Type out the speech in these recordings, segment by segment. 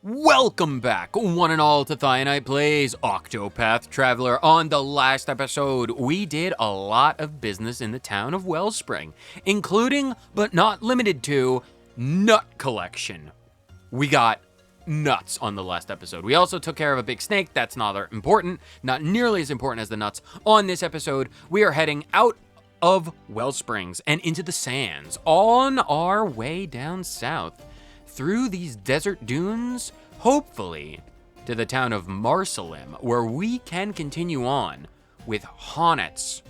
Welcome back, one and all, to Thionite Plays Octopath Traveler. On the last episode, we did a lot of business in the town of Wellspring, including, but not limited to, nut collection. We got nuts on the last episode. We also took care of a big snake. That's not important, not nearly as important as the nuts. On this episode, we are heading out of Wellsprings and into the sands, on our way down south, through these desert dunes, hopefully, to the town of Marsalim, where we can continue on with Honnet's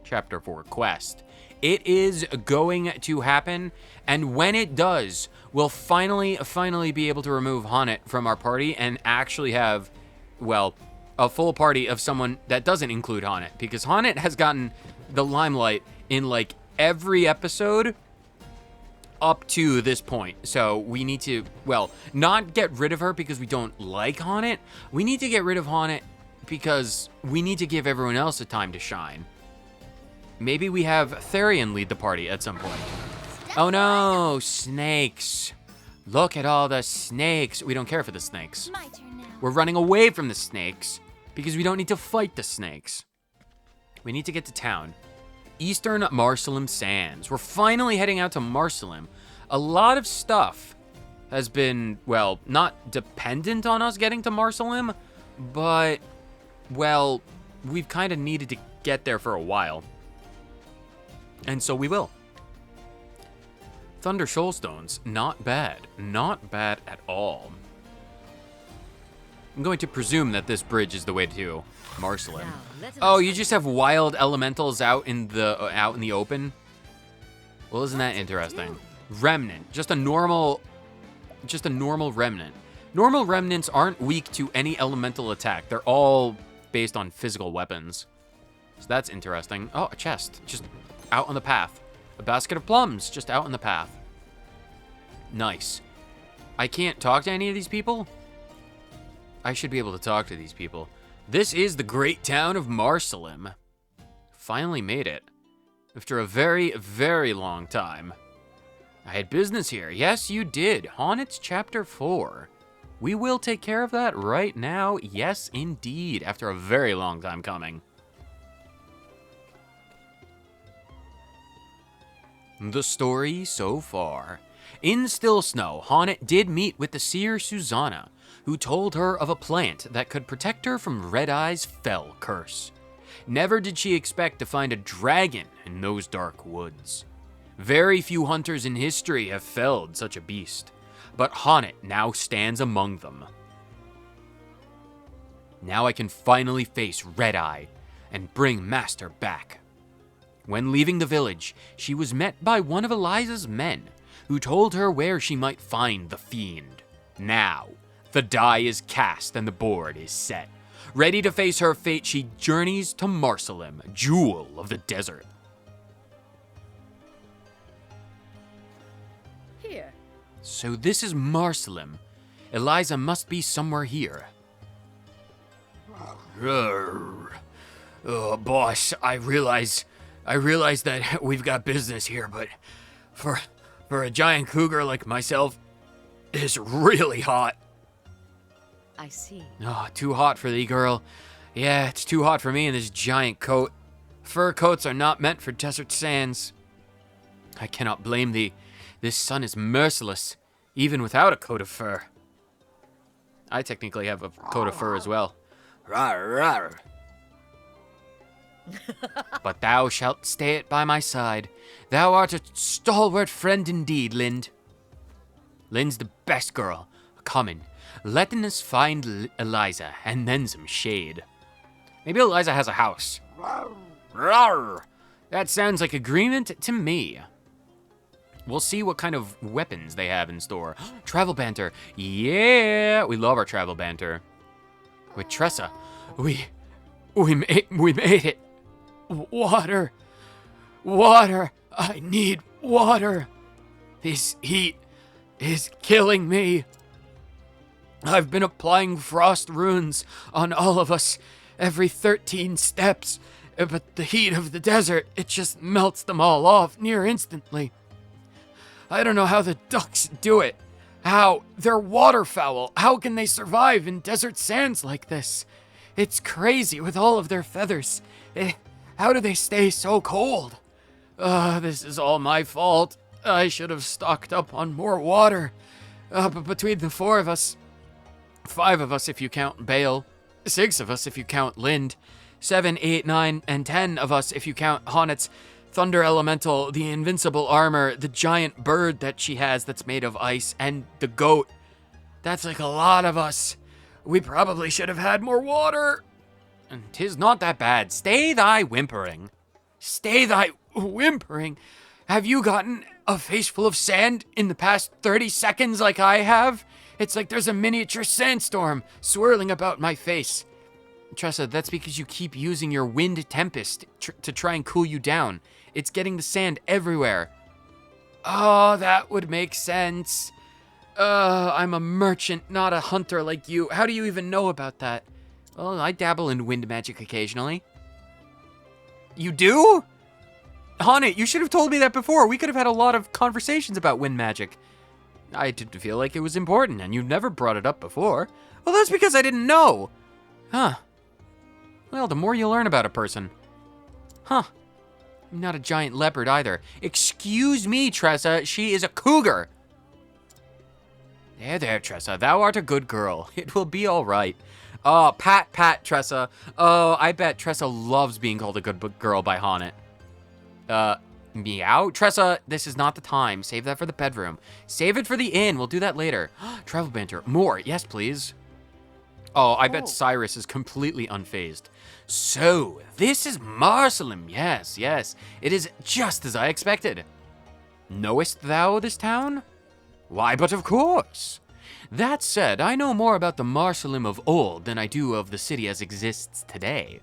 Chapter 4 quest. It is going to happen, and when it does, we'll finally be able to remove Honnet from our party and actually have, well, a full party of someone that doesn't include Honnet, because Honnet has gotten the limelight in, like, every episode up to this point. So we need to, well, not get rid of her because we don't like Honnet. We need to get rid of Honnet because we need to give everyone else a time to shine. Maybe we have Therian lead the party at some point. Oh no, snakes. Look at all the snakes. We don't care for the snakes. My turn now. We're running away from the snakes because we don't need to fight the snakes. We need to get to town. Eastern Marsalim Sands. We're finally heading out to Marsalim. A lot of stuff has been, well, not dependent on us getting to Marsalim, but, well, we've kind of needed to get there for a while. And so we will. Thunder Shoalstones, not bad. Not bad at all. I'm going to presume that this bridge is the way to Marsalim. Oh, you just have wild elementals out in the open? Well, isn't that interesting? Remnant, just a normal remnant. Normal remnants aren't weak to any elemental attack. They're all based on physical weapons. So that's interesting. Oh, a chest, just out on the path. A basket of plums, just out on the path. Nice. I can't talk to any of these people? I should be able to talk to these people. This is the great town of Marsalim. Finally made it. After a very, very long time. I had business here. Yes, you did. Honnet's Chapter 4. We will take care of that right now. Yes, indeed. After a very long time coming. The story so far. In Still Snow, Honnet did meet with the seer Susanna, who told her of a plant that could protect her from Red Eye's fell curse. Never did she expect to find a dragon in those dark woods. Very few hunters in history have felled such a beast, but Honnet now stands among them. Now I can finally face Red Eye and bring Master back. When leaving the village, she was met by one of Eliza's men, who told her where she might find the fiend. Now, the die is cast and the board is set. Ready to face her fate, she journeys to Marsalim, jewel of the desert. Here. So this is Marsalim. Eliza must be somewhere here. Boss, I realize that we've got business here, but for a giant cougar like myself, it's really hot. I see. Oh, too hot for thee, girl. Yeah, it's too hot for me in this giant coat. Fur coats are not meant for desert sands. I cannot blame thee. This sun is merciless, even without a coat of fur. I technically have a coat of fur as well. Rawr, rawr. But thou shalt stay by my side. Thou art a stalwart friend indeed, Lind. Lind's the best girl. Come in. Letting us find Eliza, and then some shade. Maybe Eliza has a house. Rawr. That sounds like agreement to me. We'll see what kind of weapons they have in store. Travel banter. Yeah, we love our travel banter. With Tressa, we made it. Water. Water. I need water. This heat is killing me. I've been applying frost runes on all of us every 13 steps, but the heat of the desert, it just melts them all off near instantly. I don't know how the ducks do it, How? They're waterfowl. How can they survive in desert sands like this? It's crazy with all of their feathers. How do they stay so cold? This is all my fault. I should have stocked up on more water. But between the 4 of us, 5 of us if you count Bale, 6 of us if you count Lind, 7, 8, 9, and 10 of us if you count Honnet's Thunder Elemental, the invincible armor, the giant bird that she has that's made of ice, and the goat. That's like a lot of us. We probably should have had more water. And 'tis not that bad. Stay thy whimpering. Stay thy whimpering? Have you gotten a face full of sand in the past 30 seconds like I have? It's like there's a miniature sandstorm swirling about my face. Tressa, that's because you keep using your wind tempest to try and cool you down. It's getting the sand everywhere. Oh, that would make sense. I'm a merchant, not a hunter like you. How do you even know about that? Well, I dabble in wind magic occasionally. You do? Honey, you should have told me that before. We could have had a lot of conversations about wind magic. I didn't feel like it was important, and you never brought it up before. Well, that's because I didn't know. Huh. Well, the more you learn about a person. Huh. I'm not a giant leopard either. Excuse me, Tressa. She is a cougar. There, Tressa. Thou art a good girl. It will be all right. Oh, pat, Tressa. Oh, I bet Tressa loves being called a good girl by Honnet. Meow? Tressa, this is not the time. Save that for the bedroom. Save it for the inn. We'll do that later. Travel banter. More. Yes, please. Oh, I bet Cyrus is completely unfazed. So, this is Marcelim. Yes. It is just as I expected. Knowest thou this town? Why, but of course. That said, I know more about the Marcelim of old than I do of the city as exists today.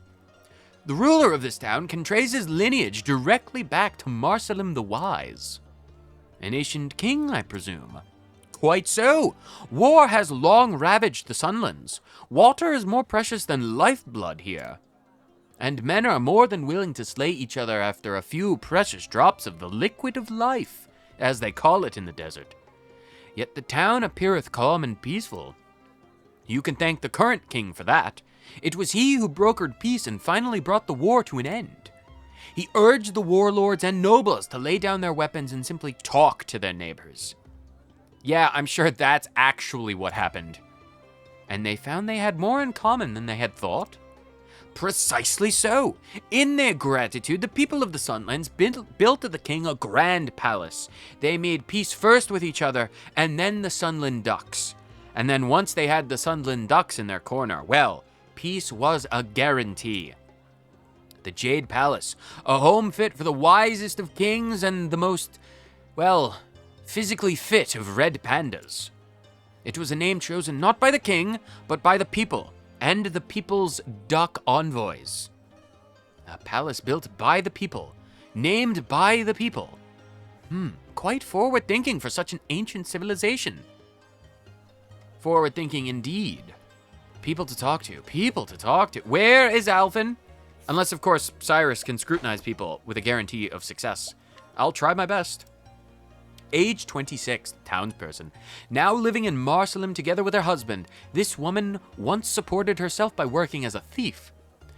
The ruler of this town can trace his lineage directly back to Marcelim the Wise. An ancient king, I presume. Quite so. War has long ravaged the Sunlands. Water is more precious than lifeblood here. And men are more than willing to slay each other after a few precious drops of the liquid of life, as they call it in the desert. Yet the town appeareth calm and peaceful. You can thank the current king for that. It was he who brokered peace and finally brought the war to an end. He urged the warlords and nobles to lay down their weapons and simply talk to their neighbors. Yeah, I'm sure that's actually what happened. And they found they had more in common than they had thought. Precisely so. In their gratitude, the people of the Sunlands built the king a grand palace. They made peace first with each other, and then the Sunland ducks. And then once they had the Sunland ducks in their corner, well, peace was a guarantee. The Jade Palace, a home fit for the wisest of kings and the most, well, physically fit of red pandas. It was a name chosen not by the king, but by the people, and the people's duck envoys. A palace built by the people, named by the people. Quite forward-thinking for such an ancient civilization. Forward-thinking indeed. People to talk to. Where is Alphen? Unless, of course, Cyrus can scrutinize people with a guarantee of success. I'll try my best. Age 26, townsperson. Now living in Marcelim together with her husband, this woman once supported herself by working as a thief.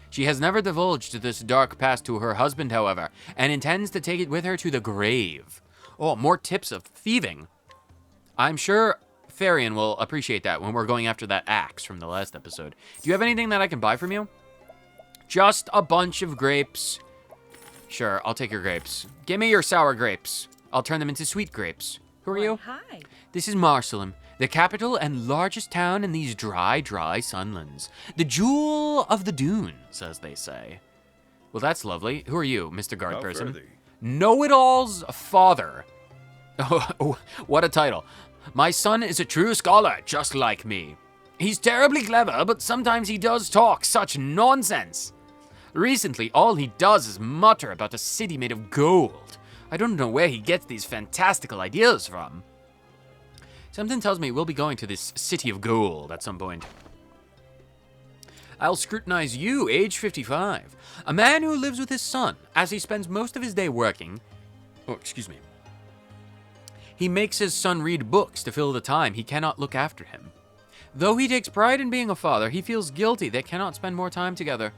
She has never divulged this dark past to her husband, however, and intends to take it with her to the grave. Oh, more tips of thieving. I'm sure Therian will appreciate that when we're going after that axe from the last episode. Do you have anything that I can buy from you? Just a bunch of grapes. Sure, I'll take your grapes. Give me your sour grapes. I'll turn them into sweet grapes. Who are you? Hi. This is Marcelim, the capital and largest town in these dry Sunlands. The jewel of the dunes, as they say. Well, that's lovely. Who are you, Mr. Guard person? Know-it-all's father. Oh, what a title. My son is a true scholar, just like me. He's terribly clever, but sometimes he does talk such nonsense. Recently, all he does is mutter about a city made of gold. I don't know where he gets these fantastical ideas from. Something tells me we'll be going to this city of gold at some point. I'll scrutinize you, age 55. A man who lives with his son, as he spends most of his day working. Oh, excuse me. He makes his son read books to fill the time he cannot look after him. Though he takes pride in being a father, he feels guilty they cannot spend more time together.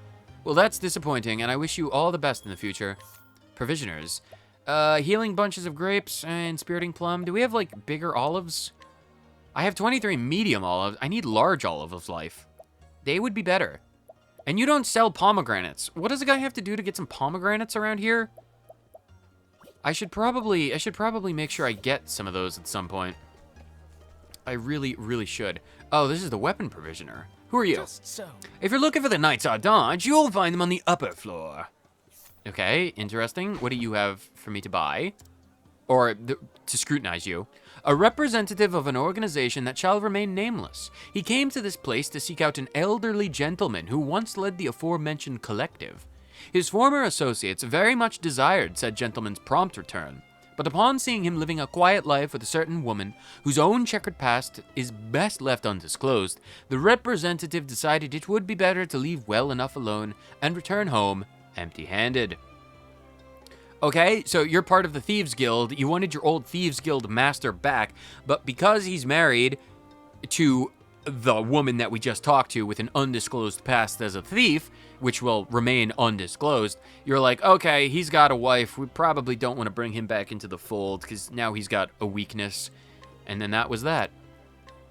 Well, that's disappointing, and I wish you all the best in the future. Provisioners. Healing bunches of grapes and spiriting plum. Do we have, like, bigger olives? I have 23 medium olives. I need large olive of life. They would be better. And you don't sell pomegranates. What does a guy have to do to get some pomegranates around here? I should probably make sure I get some of those at some point. I really, really should. Oh, this is the weapon provisioner. Who are you? Just so. If you're looking for the Knights Ardent, you'll find them on the upper floor. Okay, interesting. What do you have for me to buy? Or to scrutinize you? A representative of an organization that shall remain nameless. He came to this place to seek out an elderly gentleman who once led the aforementioned collective. His former associates very much desired said gentleman's prompt return, but upon seeing him living a quiet life with a certain woman whose own checkered past is best left undisclosed, the representative decided it would be better to leave well enough alone and return home empty-handed. Okay, so you're part of the Thieves Guild. You wanted your old Thieves Guild master back, but because he's married to the woman that we just talked to with an undisclosed past as a thief, which will remain undisclosed, you're like, okay, he's got a wife. We probably don't want to bring him back into the fold because now he's got a weakness. And then that was that.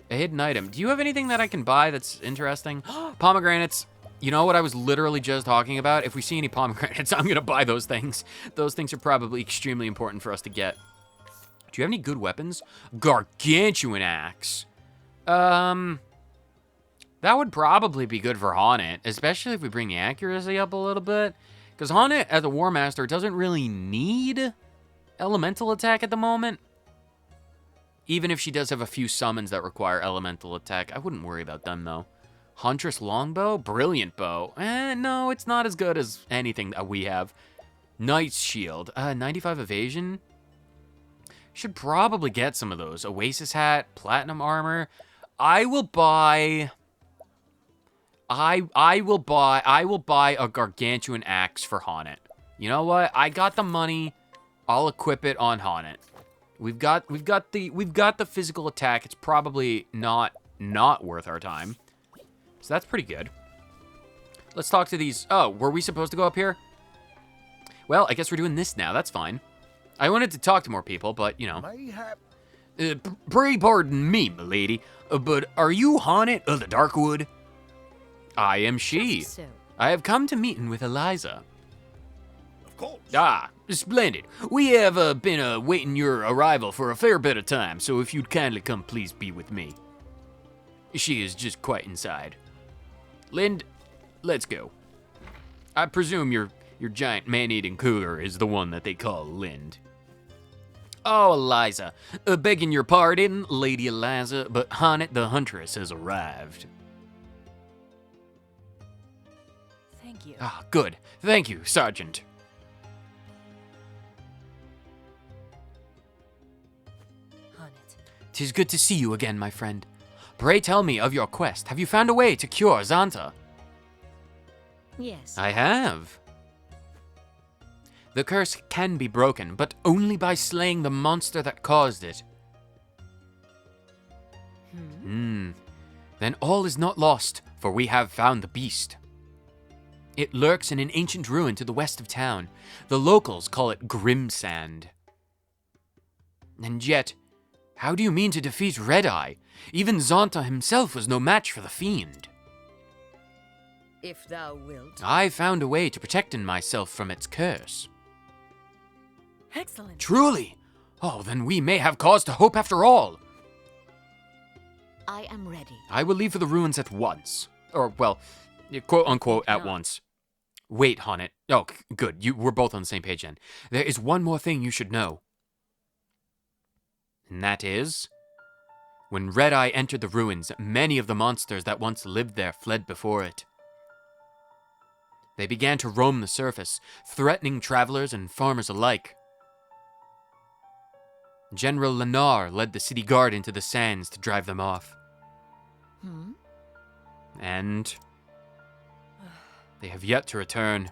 A hidden item. Do you have anything that I can buy that's interesting? Pomegranates. You know what I was literally just talking about? If we see any pomegranates, I'm going to buy those things. Those things are probably extremely important for us to get. Do you have any good weapons? Gargantuan axe. That would probably be good for Haunted, especially if we bring the accuracy up a little bit. Because Haunted, as a War Master, doesn't really need elemental attack at the moment. Even if she does have a few summons that require elemental attack, I wouldn't worry about them, though. Huntress Longbow? Brilliant bow. No, it's not as good as anything that we have. Knight's Shield. 95 evasion? Should probably get some of those. Oasis Hat, Platinum Armor. I will buy a Gargantuan Axe for Haunted. You know what? I got the money. I'll equip it on Haunted. We've got the physical attack. It's probably not worth our time. So that's pretty good. Let's talk to these. Oh, were we supposed to go up here? Well, I guess we're doing this now. That's fine. I wanted to talk to more people, but, you know. Pray pardon me, milady, but are you Haunted of the Darkwood? I am she. So. I have come to meeting with Eliza. Of course. Ah, splendid. We have been waiting your arrival for a fair bit of time, so if you'd kindly come please be with me. She is just quite inside. Lind, let's go. I presume your giant man-eating cooler is the one that they call Lind. Oh, Eliza. Begging your pardon, Lady Eliza, but Haunted the Huntress has arrived. Thank you. Ah, good. Thank you, Sergeant. Haunted. 'Tis good to see you again, my friend. Pray tell me of your quest. Have you found a way to cure Xanta? Yes. I have. The curse can be broken, but only by slaying the monster that caused it. Then all is not lost, for we have found the beast. It lurks in an ancient ruin to the west of town. The locals call it Grimsand. And yet, how do you mean to defeat Red Eye? Even Xanta himself was no match for the fiend. If thou wilt. I found a way to protect myself from its curse. Excellent. Truly? Oh, then we may have cause to hope after all. I am ready. I will leave for the ruins at once. Or, well, quote-unquote at once. Wait, Haunted. Oh, good. We're both on the same page then. There is one more thing you should know. And that is... when Red Eye entered the ruins, many of the monsters that once lived there fled before it. They began to roam the surface, threatening travelers and farmers alike. General Lenar led the city guard into the sands to drive them off. And they have yet to return.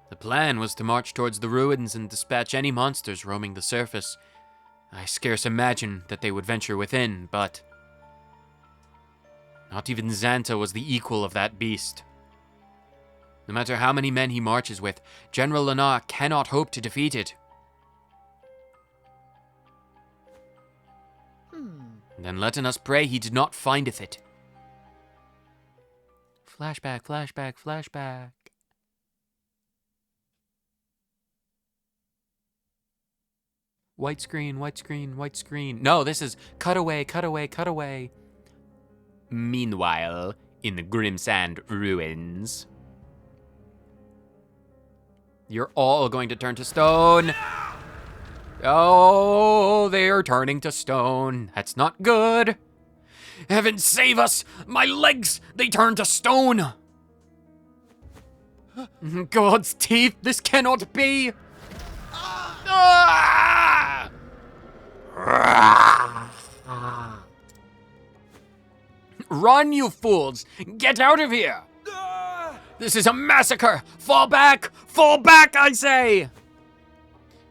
The plan was to march towards the ruins and dispatch any monsters roaming the surface. I scarce imagine that they would venture within, but not even Xanta was the equal of that beast. No matter how many men he marches with, General Lana cannot hope to defeat it. Then letting us pray he did not findeth it. Flashback, flashback, flashback. White screen, white screen, white screen. No, this is cutaway, cutaway, cutaway. Meanwhile, in the Grimsand ruins. You're all going to turn to stone. Oh, they're turning to stone. That's not good. Heaven save us! My legs, they turn to stone. God's teeth, this cannot be. Ah! Run, you fools! Get out of here! This is a massacre! Fall back! Fall back, I say!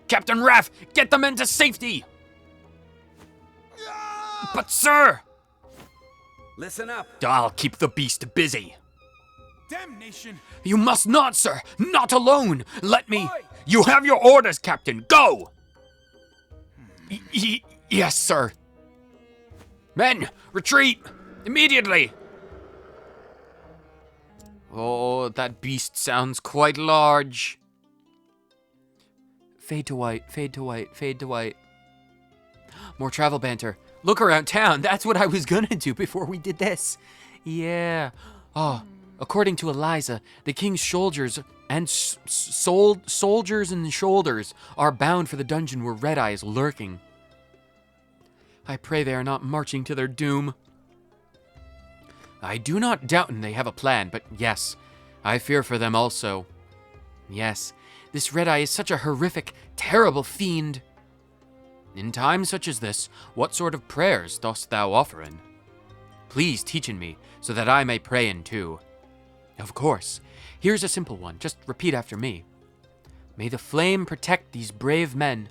Captain Raff, get the men to safety! But sir! Listen up. I'll keep the beast busy. Damnation! You must not, sir! Not alone! Let me... You have your orders, Captain! Go! Yes, sir. Men, retreat! Immediately! Oh, that beast sounds quite large. Fade to white, fade to white, fade to white. More travel banter. Look around town. That's what I was gonna do before we did this. Yeah. Oh, according to Eliza, the king's soldiers and soldiers and shoulders are bound for the dungeon where Red Eye is lurking. I pray they are not marching to their doom. I do not doubt they have a plan, but yes, I fear for them also. Yes, this Red Eye is such a horrific, terrible fiend. In times such as this, what sort of prayers dost thou offer in? Please teach in me, so that I may pray in too. Of course, here's a simple one, just repeat after me. May the flame protect these brave men.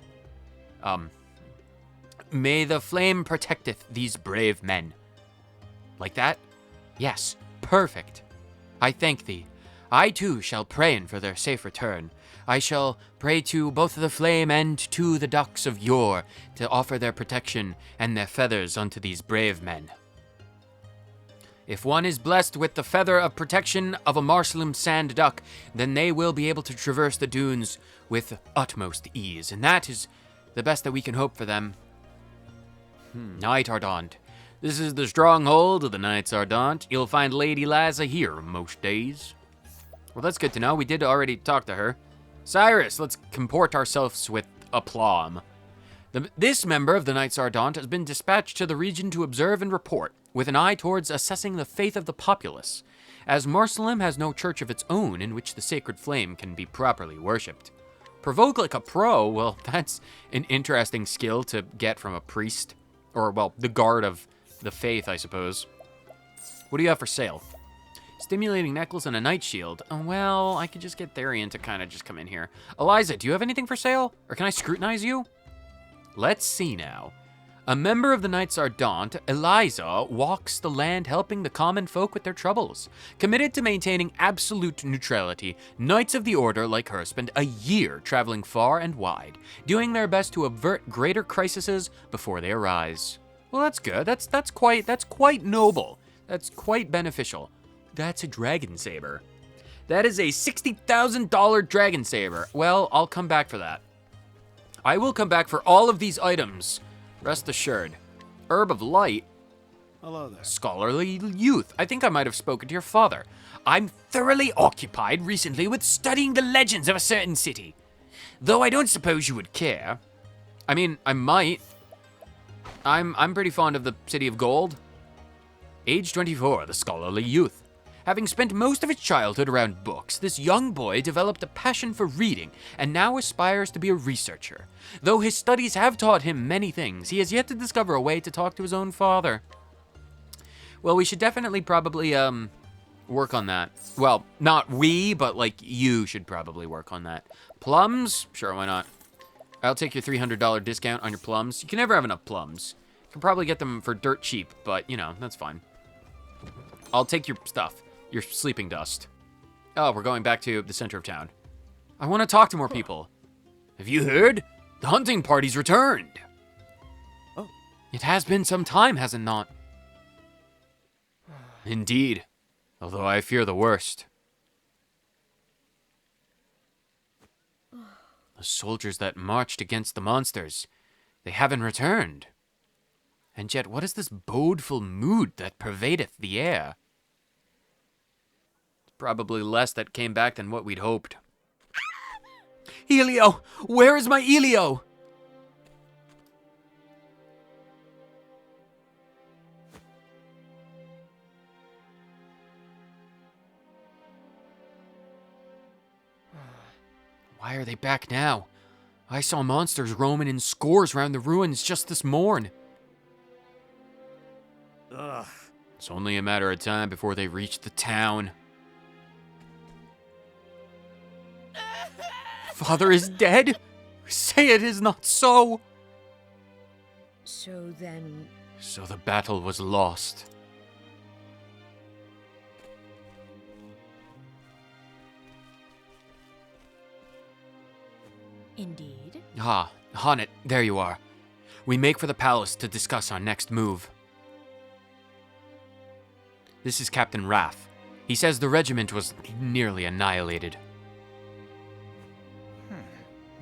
May the flame protecteth these brave men. Like that? Yes, perfect. I thank thee. I too shall pray in for their safe return. I shall pray to both the flame and to the ducks of yore to offer their protection and their feathers unto these brave men. If one is blessed with the feather of protection of a Marsalim sand duck, then they will be able to traverse the dunes with utmost ease, and that is the best that we can hope for them. Night Ardent. This is the stronghold of the Knights Ardent. You'll find Lady Liza here most days. Well, that's good to know. We did already talk to her. Cyrus, let's comport ourselves with aplomb. This member of the Knights Ardent has been dispatched to the region to observe and report, with an eye towards assessing the faith of the populace, as Marsalim has no church of its own in which the sacred flame can be properly worshipped. Provoke like a pro, well, that's an interesting skill to get from a priest. Or, well, the guard of the faith, I suppose. What do you have for sale? Stimulating necklace and a night shield. Oh, well, I could just get Therian to kind of just come in here. Eliza, do you have anything for sale? Or can I scrutinize you? Let's see now. A member of the Knights Ardent, Eliza walks the land helping the common folk with their troubles. Committed to maintaining absolute neutrality, Knights of the Order like her spend a year traveling far and wide, doing their best to avert greater crises before they arise. Well, that's good. That's quite noble. That's quite beneficial. That's a dragon saber. That is a $60,000 dragon saber. Well, I'll come back for that. I will come back for all of these items. Rest assured. Herb of Light. Hello there. Scholarly youth. I think I might have spoken to your father. I'm thoroughly occupied recently with studying the legends of a certain city. Though I don't suppose you would care. I mean, I might. I'm pretty fond of the City of Gold. Age 24, the scholarly youth. Having spent most of his childhood around books, this young boy developed a passion for reading and now aspires to be a researcher. Though his studies have taught him many things, he has yet to discover a way to talk to his own father. Well, we should definitely probably, Work on that. Well, not we, but like you should probably work on that. Plums? Sure, why not? I'll take your $300 discount on your plums. You can never have enough plums. You can probably get them for dirt cheap, but you know, that's fine. I'll take your stuff. Your sleeping dust. Oh, we're going back to the center of town. I want to talk to more people. Have you heard? The hunting party's returned. Oh. It has been some time, has it not? Indeed. Although I fear the worst. The soldiers that marched against the monsters, they haven't returned. And yet, what is this bodeful mood that pervadeth the air? It's probably less that came back than what we'd hoped. Elio! Where is my Elio? Why are they back now? I saw monsters roaming in scores round the ruins just this morn. Ugh. It's only a matter of time before they reach the town. Father is dead? Say it is not so. So then, So the battle was lost. indeed. Ah, Honnet, there you are. We make for the palace to discuss our next move. This is Captain Wrath. He says the regiment was nearly annihilated.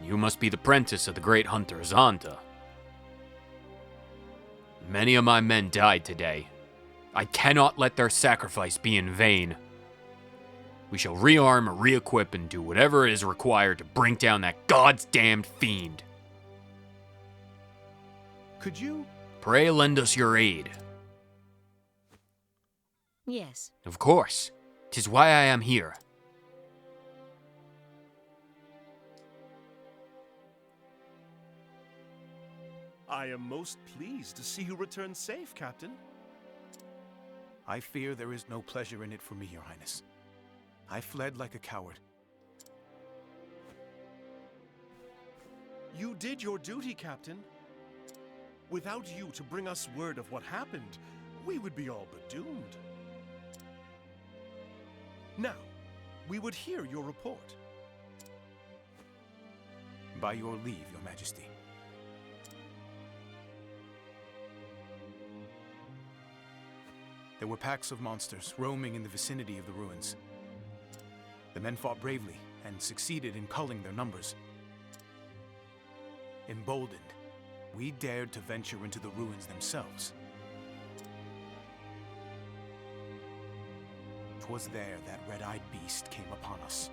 You must be the prentice of the great hunter Zonta. Many of my men died today. I cannot let their sacrifice be in vain. We shall rearm, re-equip, and do whatever is required to bring down that God's damned fiend. Could you? Pray lend us your aid. Yes. Of course. 'Tis why I am here. I am most pleased to see you return safe, Captain. I fear there is no pleasure in it for me, Your Highness. I fled like a coward. You did your duty, Captain. Without you to bring us word of what happened, we would be all but doomed. Now, we would hear your report. By your leave, Your Majesty. There were packs of monsters roaming in the vicinity of the ruins. The men fought bravely and succeeded in culling their numbers. Emboldened, we dared to venture into the ruins themselves. 'Twas there that red-eyed beast came upon us.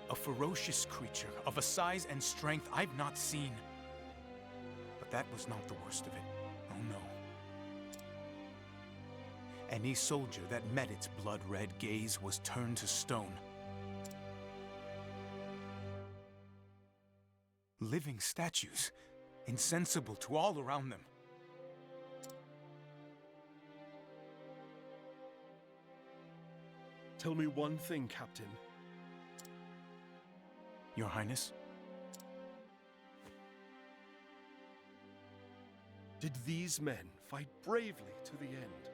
A ferocious creature of a size and strength I've not seen. But that was not the worst of it. Oh no. Any soldier that met its blood-red gaze was turned to stone. Living statues, insensible to all around them. Tell me one thing, Captain. Your Highness? Did these men fight bravely to the end?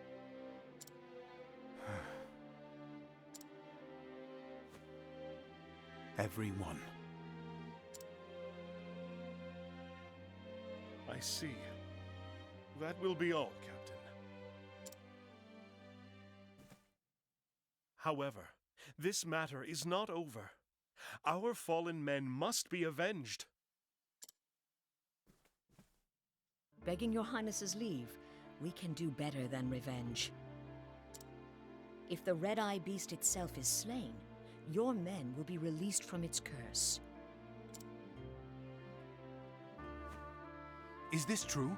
Everyone. I see. That will be all, Captain. However, this matter is not over. Our fallen men must be avenged. Begging your Highness's leave, we can do better than revenge. If the red-eye beast itself is slain, your men will be released from its curse. Is this true?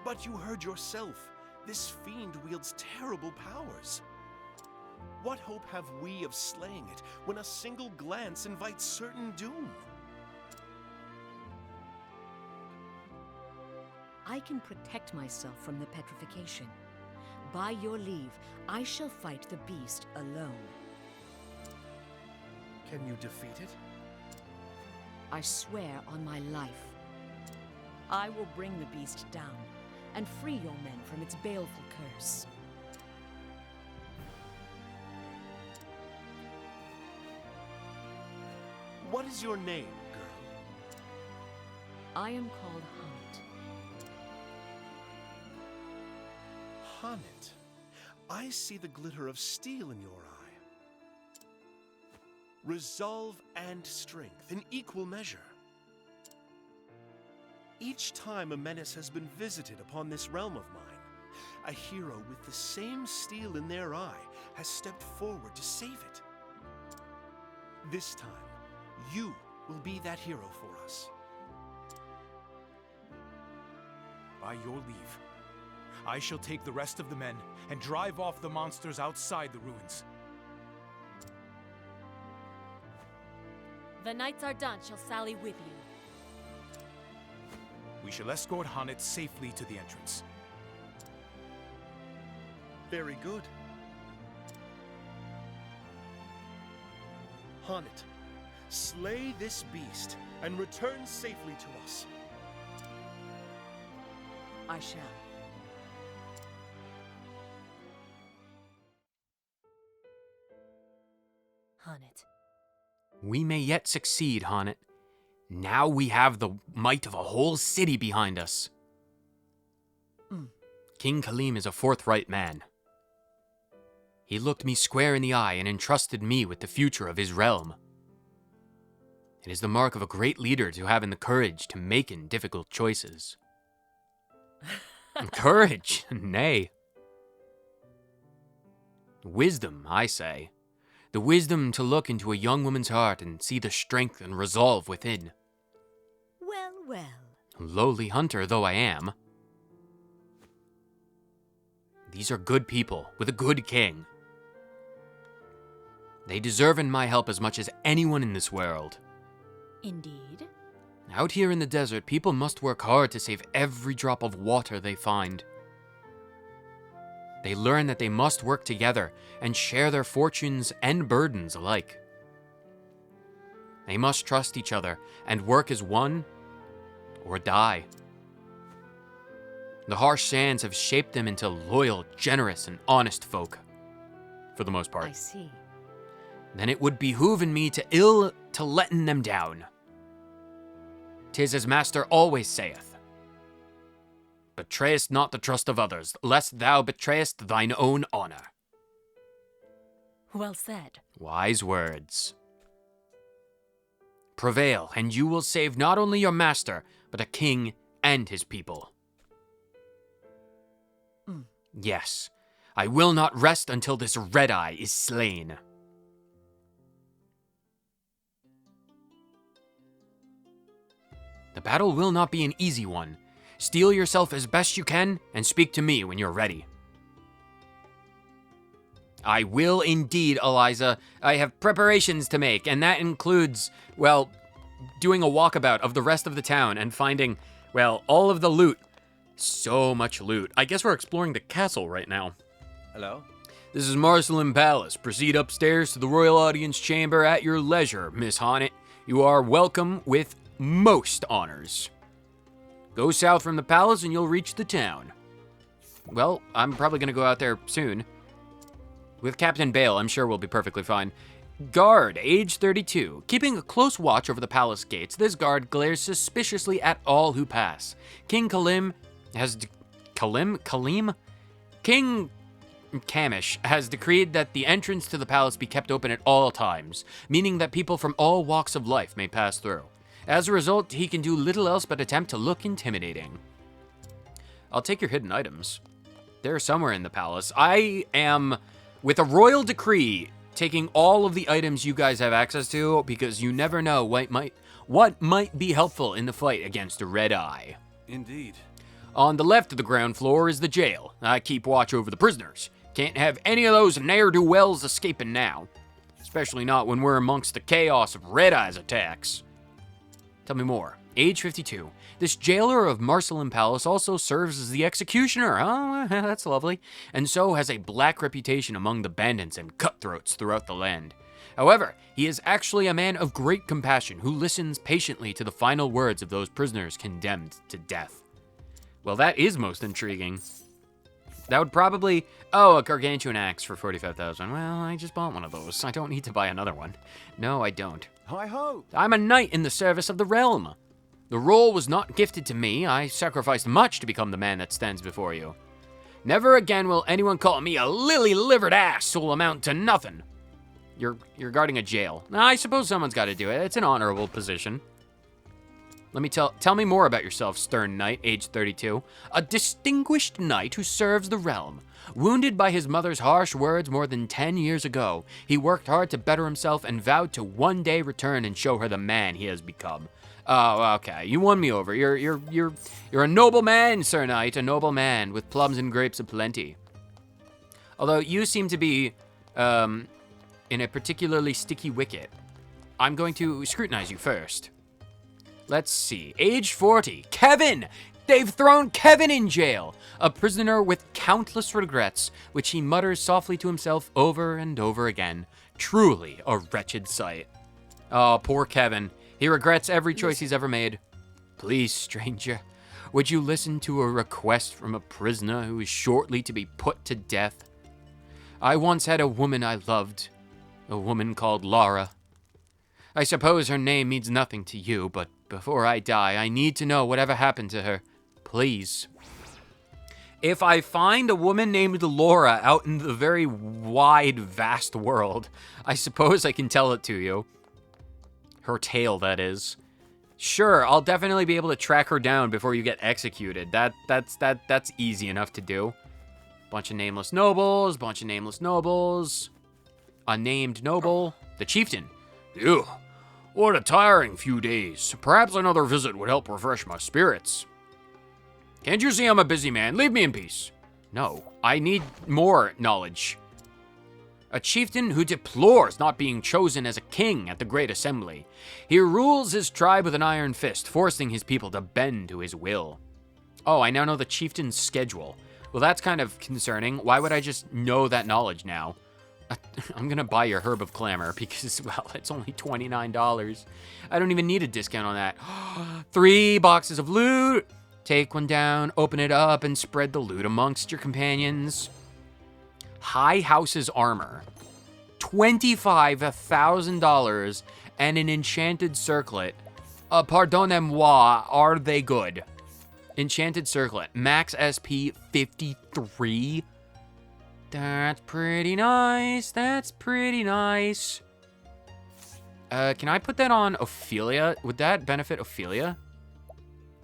But you heard yourself. This fiend wields terrible powers. What hope have we of slaying it when a single glance invites certain doom? I can protect myself from the petrification. By your leave, I shall fight the beast alone. Can you defeat it? I swear on my life. I will bring the beast down and free your men from its baleful curse. What is your name, girl? I am called Hunt. Honnet. I see the glitter of steel in your eye. Resolve and strength in equal measure. Each time a menace has been visited upon this realm of mine, a hero with the same steel in their eye has stepped forward to save it. This time, you will be that hero for us. By your leave, I shall take the rest of the men and drive off the monsters outside the ruins. The Knights Ardent shall sally with you. We shall escort Honnet safely to the entrance. Very good. Honnet, slay this beast and return safely to us. I shall. Honnet. We may yet succeed, Honnet. Now we have the might of a whole city behind us. King Khalim is a forthright man. He looked me square in the eye and entrusted me with the future of his realm. It is the mark of a great leader to have the courage to make difficult choices. Courage, nay. Wisdom, I say. The wisdom to look into a young woman's heart and see the strength and resolve within. Well, well. Lowly hunter though I am. These are good people with a good king. They deserve my help as much as anyone in this world. Indeed. Out here in the desert, people must work hard to save every drop of water they find. They learn that they must work together and share their fortunes and burdens alike. They must trust each other and work as one or die. The harsh sands have shaped them into loyal, generous, and honest folk, for the most I part. see. Then it would behoove in me to letten them down. 'Tis as Master always saith, betrayest not the trust of others, lest thou betrayest thine own honor. Well said. Wise words. Prevail, and you will save not only your master, but a king and his people. Yes, I will not rest until this Red Eye is slain. The battle will not be an easy one. Steel yourself as best you can, and speak to me when you're ready. I will indeed, Eliza. I have preparations to make, and that includes, well, doing a walkabout of the rest of the town and finding, well, all of the loot. So much loot. I guess we're exploring the castle right now. Hello? This is Marcelin Palace. Proceed upstairs to the royal audience chamber at your leisure, Miss Honnet. You are welcome with most honors. Go south from the palace and you'll reach the town. Well, I'm probably gonna go out there soon. With Captain Bale, I'm sure we'll be perfectly fine. Guard, age 32. Keeping a close watch over the palace gates, this guard glares suspiciously at all who pass. King King Kamish has decreed that the entrance to the palace be kept open at all times, meaning that people from all walks of life may pass through. As a result, he can do little else but attempt to look intimidating. I'll take your hidden items. They're somewhere in the palace. I am, with a royal decree, taking all of the items you guys have access to because you never know what might be helpful in the fight against a Red Eye. Indeed. On the left of the ground floor is the jail. I keep watch over the prisoners. Can't have any of those ne'er-do-wells escaping now. Especially not when we're amongst the chaos of Red Eye's attacks. Tell me more. Age 52. This jailer of Marcelin Palace also serves as the executioner. Oh, that's lovely. And so has a black reputation among the bandits and cutthroats throughout the land. However, he is actually a man of great compassion who listens patiently to the final words of those prisoners condemned to death. Well, that is most intriguing. That would probably... Oh, a gargantuan axe for 45,000. Well, I just bought one of those. I don't need to buy another one. No, I don't. Hi-ho! I'm a knight in the service of the realm. The role was not gifted to me. I sacrificed much to become the man that stands before you. Never again will anyone call me a lily-livered ass who'll amount to nothing. You're guarding a jail. I suppose someone's got to do it. It's an honorable position. Let me tell me more about yourself, stern knight, age 32. A distinguished knight who serves the realm. Wounded by his mother's harsh words more than 10 years ago, he worked hard to better himself and vowed to one day return and show her the man he has become. Oh, okay. You won me over. You're a noble man, Sir Knight, a noble man with plums and grapes aplenty. Although you seem to be in a particularly sticky wicket. I'm going to scrutinize you first. Let's see. Age 40. Kevin! They've thrown Kevin in jail! A prisoner with countless regrets, which he mutters softly to himself over and over again. Truly a wretched sight. Oh, poor Kevin. He regrets every choice he's ever made. Please, stranger, would you listen to a request from a prisoner who is shortly to be put to death? I once had a woman I loved. A woman called Laura. I suppose her name means nothing to you, but before I die, I need to know whatever happened to her. Please. If I find a woman named Laura out in the very wide, vast world, I suppose I can tell it to you. Her tale, that is. Sure, I'll definitely be able to track her down before you get executed. That's easy enough to do. Bunch of nameless nobles, Unnamed noble. The chieftain. Ew, what a tiring few days. Perhaps another visit would help refresh my spirits. Can't you see I'm a busy man? Leave me in peace. No, I need more knowledge. A chieftain who deplores not being chosen as a king at the Great Assembly. He rules his tribe with an iron fist, forcing his people to bend to his will. Oh, I now know the chieftain's schedule. Well, that's kind of concerning. Why would I just know that knowledge now? I'm gonna buy your Herb of Clamor because, well, it's only $29. I don't even need a discount on that. 3 boxes of loot. Take one down, open it up, and spread the loot amongst your companions. High House's armor. $25,000 and an enchanted circlet. Pardonnez-moi, are they good? Enchanted circlet. Max SP 53. That's pretty nice. That's pretty nice. Can I put that on Ophelia? Would that benefit Ophelia?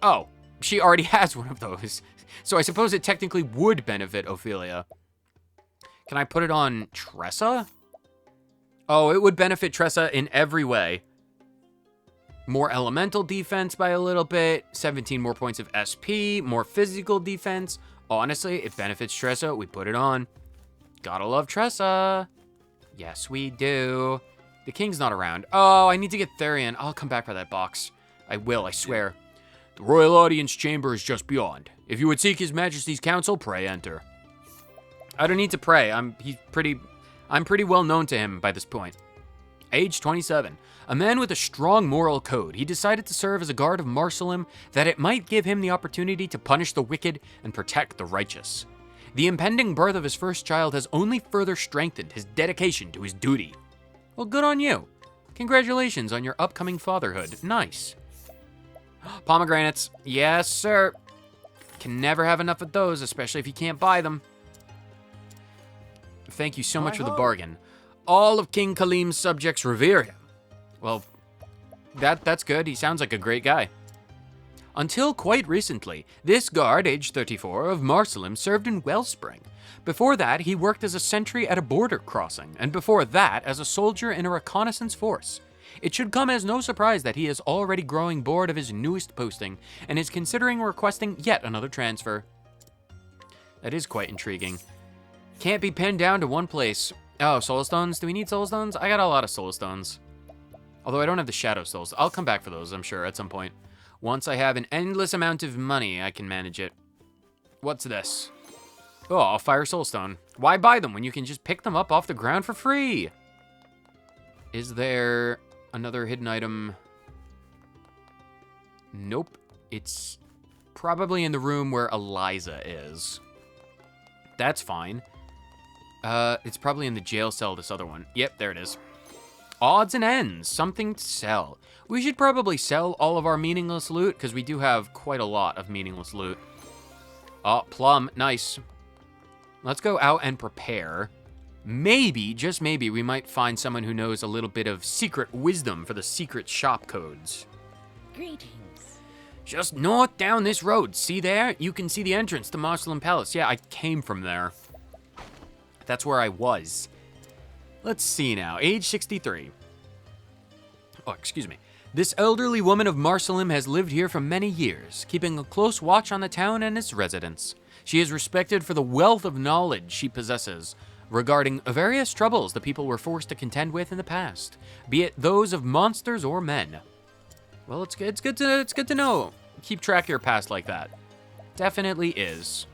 Oh, she already has one of those. So I suppose it technically would benefit Ophelia. Can I put it on Tressa? Oh, it would benefit Tressa in every way. More elemental defense by a little bit. 17 more points of SP. More physical defense. Honestly, it benefits Tressa. We put it on. Gotta love Tressa. Yes, we do. The king's not around. Oh, I need to get Therian. I'll come back for that box. I will, I swear. The royal audience chamber is just beyond. If you would seek his majesty's counsel, pray enter. I don't need to pray. I'm pretty well known to him by this point. Age 27. A man with a strong moral code. He decided to serve as a guard of Marcelim that it might give him the opportunity to punish the wicked and protect the righteous. The impending birth of his first child has only further strengthened his dedication to his duty. Well, good on you. Congratulations on your upcoming fatherhood. Nice. Pomegranates. Yes, sir. Can never have enough of those, especially if you can't buy them. Thank you so much for the bargain. All of King Kalim's subjects revere him. Well, that's good. He sounds like a great guy. Until quite recently, this guard, age 34, of Marcelim served in Wellspring. Before that, he worked as a sentry at a border crossing, and before that, as a soldier in a reconnaissance force. It should come as no surprise that he is already growing bored of his newest posting, and is considering requesting yet another transfer. That is quite intriguing. Can't be pinned down to one place. Oh, soul stones? Do we need soul stones? I got a lot of soul stones. Although I don't have the shadow souls. I'll come back for those, I'm sure, at some point. Once I have an endless amount of money, I can manage it. What's this? Oh, a fire soulstone. Why buy them when you can just pick them up off the ground for free? Is there another hidden item? Nope. It's probably in the room where Eliza is. That's fine. It's probably in the jail cell, this other one. Yep, there it is. Odds and ends. Something to sell. We should probably sell all of our meaningless loot, because we do have quite a lot of meaningless loot. Oh, plum. Nice. Let's go out and prepare. Maybe, just maybe, we might find someone who knows a little bit of secret wisdom for the secret shop codes. Greetings. Just north down this road. See there? You can see the entrance to Marcelin Palace. Yeah, I came from there. That's where I was. Let's see now. Age 63. Oh, excuse me. This elderly woman of Marcelim has lived here for many years, keeping a close watch on the town and its residents. She is respected for the wealth of knowledge she possesses regarding various troubles the people were forced to contend with in the past, be it those of monsters or men. Well, it's good to know. Keep track of your past like that. Definitely is.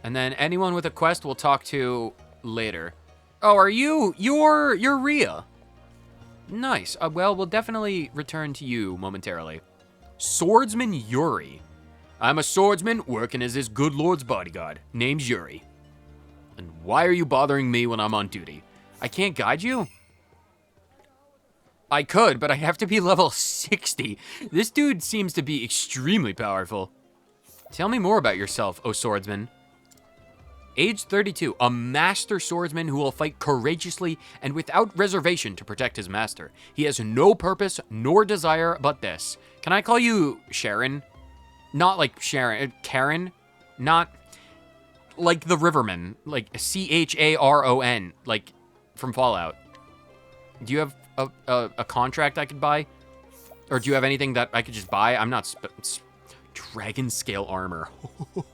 And then anyone with a quest we'll talk to later. Oh, are you? You're Rhea. Nice. Well, we'll definitely return to you momentarily. Swordsman Yuri. I'm a swordsman working as this good lord's bodyguard. Name's Yuri. And why are you bothering me when I'm on duty? I can't guide you? I could, but I have to be level 60. This dude seems to be extremely powerful. Tell me more about yourself, O swordsman. Age 32, a master swordsman who will fight courageously and without reservation to protect his master. He has no purpose nor desire but this. Can I call you Sharon? Not like Sharon, Karen? Not like the Riverman, like Charon, like from Fallout. Do you have a contract I could buy? Or do you have anything that I could just buy? I'm not... Dragon scale armor.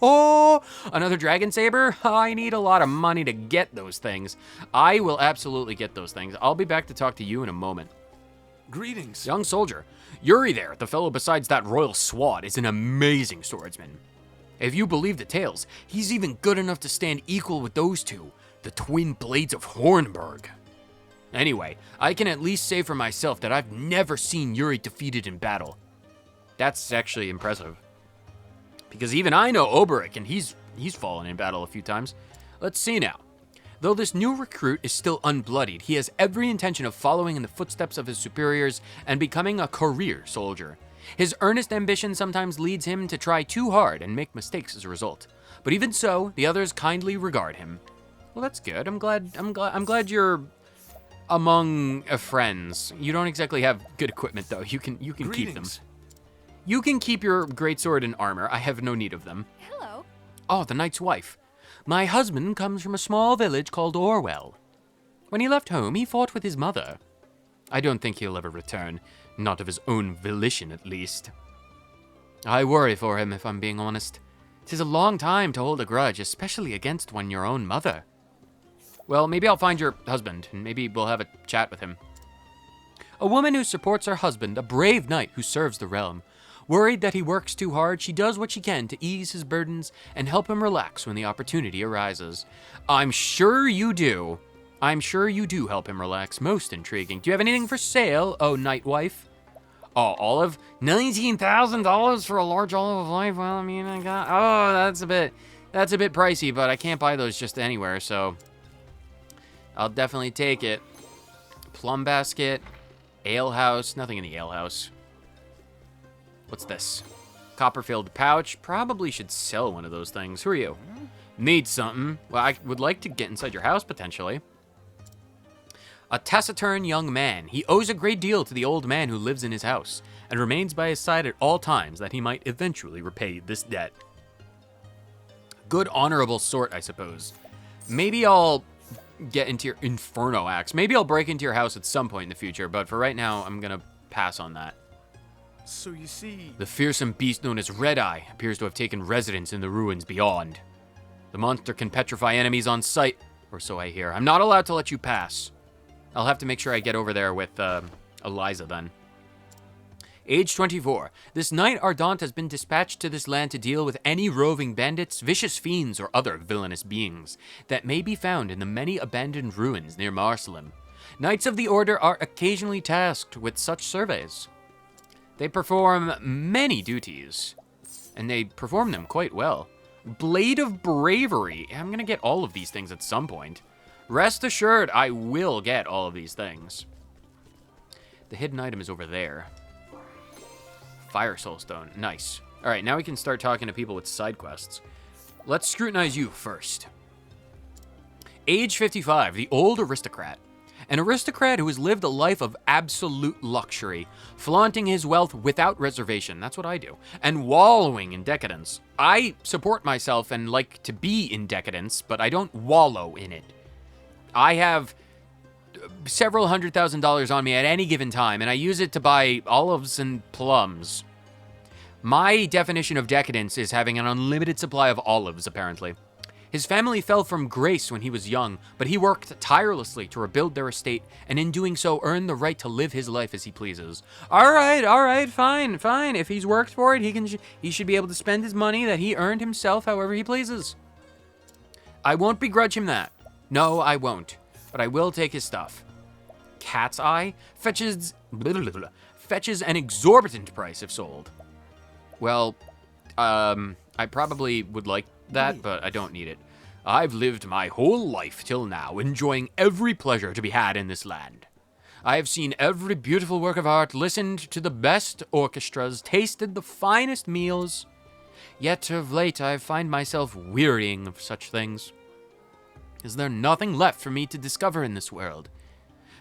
Oh, another dragon saber? I need a lot of money to get those things. I will absolutely get those things. I'll be back to talk to you in a moment. Greetings. Young soldier. Yuri there, the fellow besides that royal sword, is an amazing swordsman. If you believe the tales, he's even good enough to stand equal with those two, the twin blades of Hornburg. Anyway, I can at least say for myself that I've never seen Yuri defeated in battle. That's actually impressive. Because even I know Oberic, and he's fallen in battle a few times. Let's see now. Though this new recruit is still unbloodied, he has every intention of following in the footsteps of his superiors and becoming a career soldier. His earnest ambition sometimes leads him to try too hard and make mistakes as a result. But even so, the others kindly regard him. Well, that's good. I'm glad you're among friends. You don't exactly have good equipment though. You can keep them. You can keep your greatsword and armor. I have no need of them. Hello. Oh, the knight's wife. My husband comes from a small village called Orwell. When he left home, he fought with his mother. I don't think he'll ever return. Not of his own volition, at least. I worry for him, if I'm being honest. 'Tis a long time to hold a grudge, especially against one your own mother. Well, maybe I'll find your husband, and maybe we'll have a chat with him. A woman who supports her husband, a brave knight who serves the realm. Worried that he works too hard, she does what she can to ease his burdens and help him relax when the opportunity arises. I'm sure you do. I'm sure you do help him relax. Most intriguing. Do you have anything for sale, oh knight wife? Oh, olive? $19,000 for a large olive of life? Well, I mean, that's a bit pricey, but I can't buy those just anywhere, so I'll definitely take it. Plum basket, ale house, nothing in the ale house. What's this? Copperfield pouch. Probably should sell one of those things. Who are you? Need something. Well, I would like to get inside your house, potentially. A taciturn young man. He owes a great deal to the old man who lives in his house, and remains by his side at all times that he might eventually repay this debt. Good honorable sort, I suppose. Maybe I'll get into your Inferno axe. Maybe I'll break into your house at some point in the future, but for right now, I'm gonna pass on that. So you see... The fearsome beast known as Red Eye appears to have taken residence in the ruins beyond. The monster can petrify enemies on sight, or so I hear. I'm not allowed to let you pass. I'll have to make sure I get over there with Eliza then. Age 24. This night Ardant has been dispatched to this land to deal with any roving bandits, vicious fiends, or other villainous beings that may be found in the many abandoned ruins near Marsalim. Knights of the Order are occasionally tasked with such surveys. They perform many duties, and they perform them quite well. Blade of Bravery. I'm going to get all of these things at some point. Rest assured, I will get all of these things. The hidden item is over there. Fire Soulstone. Nice. All right, now we can start talking to people with side quests. Let's scrutinize you first. Age 55, the old aristocrat. An aristocrat who has lived a life of absolute luxury, flaunting his wealth without reservation. That's what I do. And wallowing in decadence. I support myself and like to be in decadence, but I don't wallow in it. I have several $100,000 on me at any given time, and I use it to buy olives and plums. My definition of decadence is having an unlimited supply of olives, apparently. His family fell from grace when he was young, but he worked tirelessly to rebuild their estate, and in doing so earned the right to live his life as he pleases. All right, fine. If he's worked for it, he should be able to spend his money that he earned himself however he pleases. I won't begrudge him that. No, I won't. But I will take his stuff. Cat's Eye fetches an exorbitant price if sold. Well, I probably would like that, but I don't need it. I've lived my whole life till now, enjoying every pleasure to be had in this land. I have seen every beautiful work of art, listened to the best orchestras, tasted the finest meals. Yet of late I find myself wearying of such things. Is there nothing left for me to discover in this world?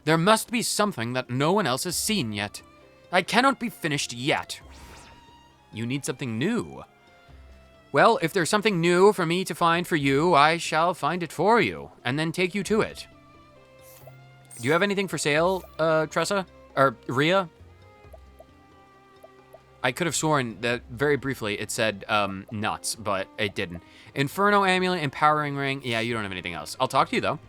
There must be something that no one else has seen yet. I cannot be finished yet. You need something new. Well, if there's something new for me to find for you, I shall find it for you, and then take you to it. Do you have anything for sale, Tressa? Or Rhea? I could have sworn that very briefly it said nuts, but it didn't. Inferno Amulet, Empowering Ring. Yeah, you don't have anything else. I'll talk to you, though.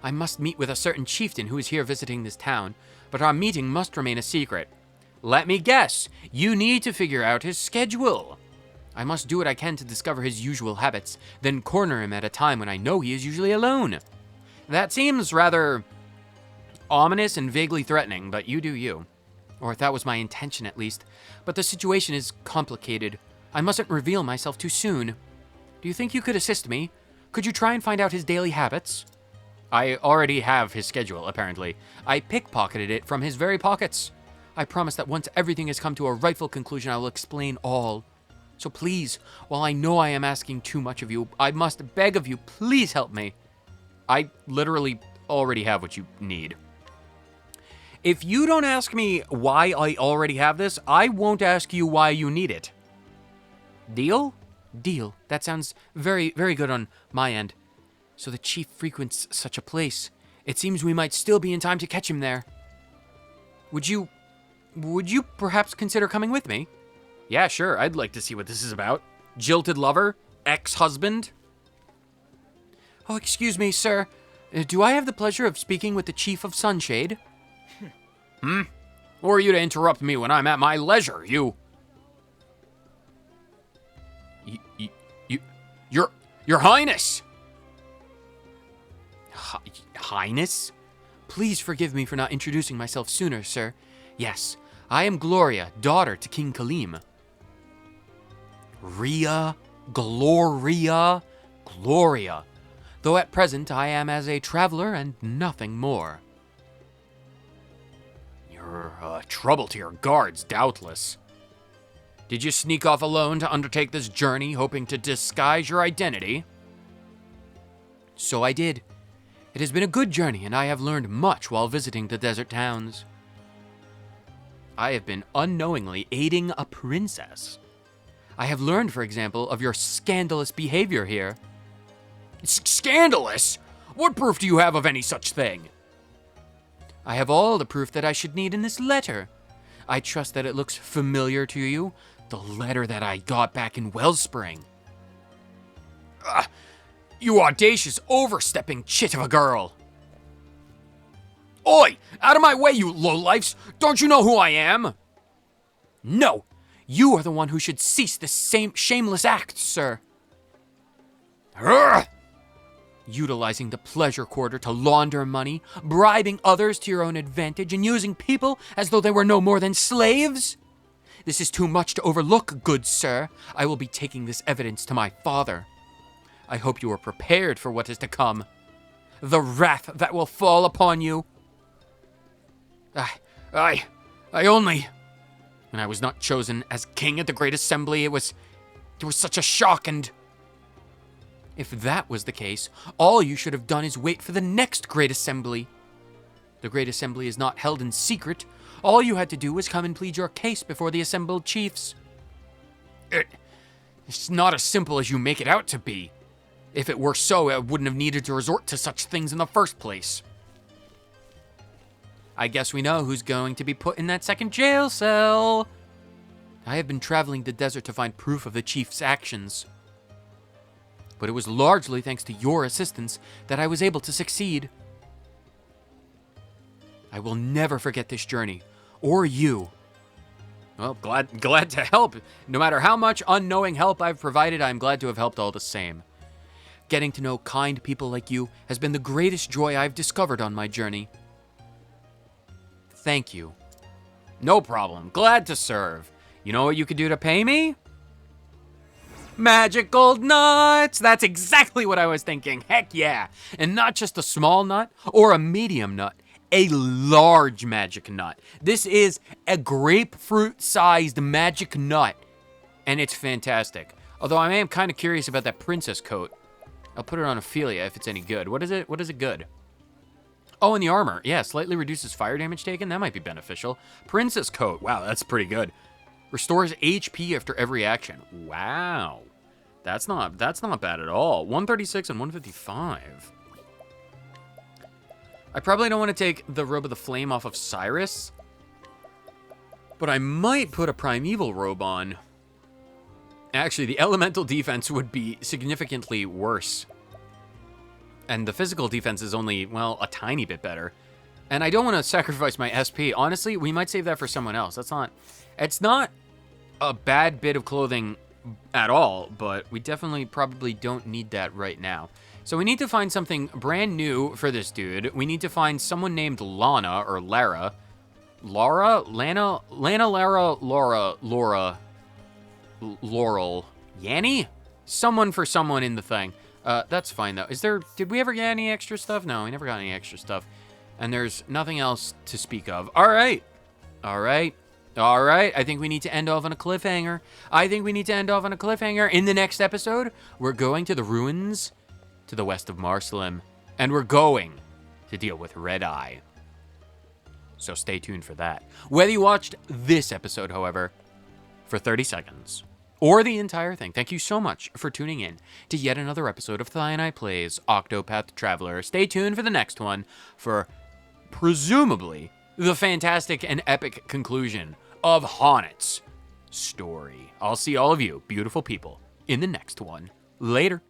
I must meet with a certain chieftain who is here visiting this town, but our meeting must remain a secret. Let me guess. You need to figure out his schedule. I must do what I can to discover his usual habits, then corner him at a time when I know he is usually alone. That seems rather ominous and vaguely threatening, but you do you. Or that was my intention, at least. But the situation is complicated. I mustn't reveal myself too soon. Do you think you could assist me? Could you try and find out his daily habits? I already have his schedule, apparently. I pickpocketed it from his very pockets. I promise that once everything has come to a rightful conclusion, I will explain all. So please, while I know I am asking too much of you, I must beg of you, please help me. I literally already have what you need. If you don't ask me why I already have this, I won't ask you why you need it. Deal? Deal. That sounds very, very good on my end. So the chief frequents such a place. It seems we might still be in time to catch him there. Would you perhaps consider coming with me? Yeah, sure. I'd like to see what this is about. Jilted lover? Ex-husband? Oh, excuse me, sir. Do I have the pleasure of speaking with the Chief of Sunshade? Who are you to interrupt me when I'm at my leisure, you? Your Highness! Highness? Please forgive me for not introducing myself sooner, sir. Yes, I am Gloria, daughter to King Kaleem. Rhea, Gloria. Though at present I am as a traveler and nothing more. You're a trouble to your guards, doubtless. Did you sneak off alone to undertake this journey, hoping to disguise your identity? So I did. It has been a good journey, and I have learned much while visiting the desert towns. I have been unknowingly aiding a princess. I have learned, for example, of your scandalous behavior here. Scandalous? What proof do you have of any such thing? I have all the proof that I should need in this letter. I trust that it looks familiar to you. The letter that I got back in Wellspring. You audacious, overstepping chit of a girl. Oi! Out of my way, you lowlifes! Don't you know who I am? No! You are the one who should cease this same shameless act, sir. Urgh! Utilizing the pleasure quarter to launder money, bribing others to your own advantage, and using people as though they were no more than slaves? This is too much to overlook, good sir. I will be taking this evidence to my father. I hope you are prepared for what is to come. The wrath that will fall upon you. I only... When I was not chosen as king at the Great Assembly, it was such a shock, and... If that was the case, all you should have done is wait for the next Great Assembly. The Great Assembly is not held in secret. All you had to do was come and plead your case before the assembled chiefs. It's not as simple as you make it out to be. If it were so, I wouldn't have needed to resort to such things in the first place. I guess we know who's going to be put in that second jail cell. I have been traveling the desert to find proof of the chief's actions. But it was largely thanks to your assistance that I was able to succeed. I will never forget this journey, or you. Well, glad to help. No matter how much unknowing help I've provided, I'm glad to have helped all the same. Getting to know kind people like you has been the greatest joy I've discovered on my journey. Thank you. No problem. Glad to serve. You know what you could do to pay me? Magic gold nuts! That's exactly what I was thinking. Heck yeah. And not just a small nut or a medium nut. A large magic nut. This is a grapefruit-sized magic nut. And it's fantastic. Although I am kind of curious about that princess coat. I'll put it on Ophelia if it's any good. What is it? What is it good? Oh, and the armor. Yeah, slightly reduces fire damage taken. That might be beneficial. Princess coat. Wow, that's pretty good. Restores HP after every action. Wow. That's not bad at all. 136 and 155. I probably don't want to take the Robe of the Flame off of Cyrus, but I might put a Primeval robe on. Actually, the elemental defense would be significantly worse. And the physical defense is only, well, a tiny bit better. And I don't want to sacrifice my SP. Honestly, we might save that for someone else. It's not a bad bit of clothing at all, but we definitely probably don't need that right now. So we need to find something brand new for this dude. We need to find someone named Lana or Lara. Laura? Lana, Lara, Laura, Laurel. Yanni? Someone for someone in the thing. That's fine though. Did we ever get any extra stuff? No, we never got any extra stuff. And there's nothing else to speak of. All right. I think we need to end off on a cliffhanger. In the next episode, we're going to the ruins to the west of Marsalim. And we're going to deal with Red Eye. So stay tuned for that. Whether you watched this episode, however, for 30 seconds, or the entire thing, thank you so much for tuning in to yet another episode of Thionite Plays Octopath Traveler. Stay tuned for the next one for, presumably, the fantastic and epic conclusion of Honnet's story. I'll see all of you, beautiful people, in the next one. Later.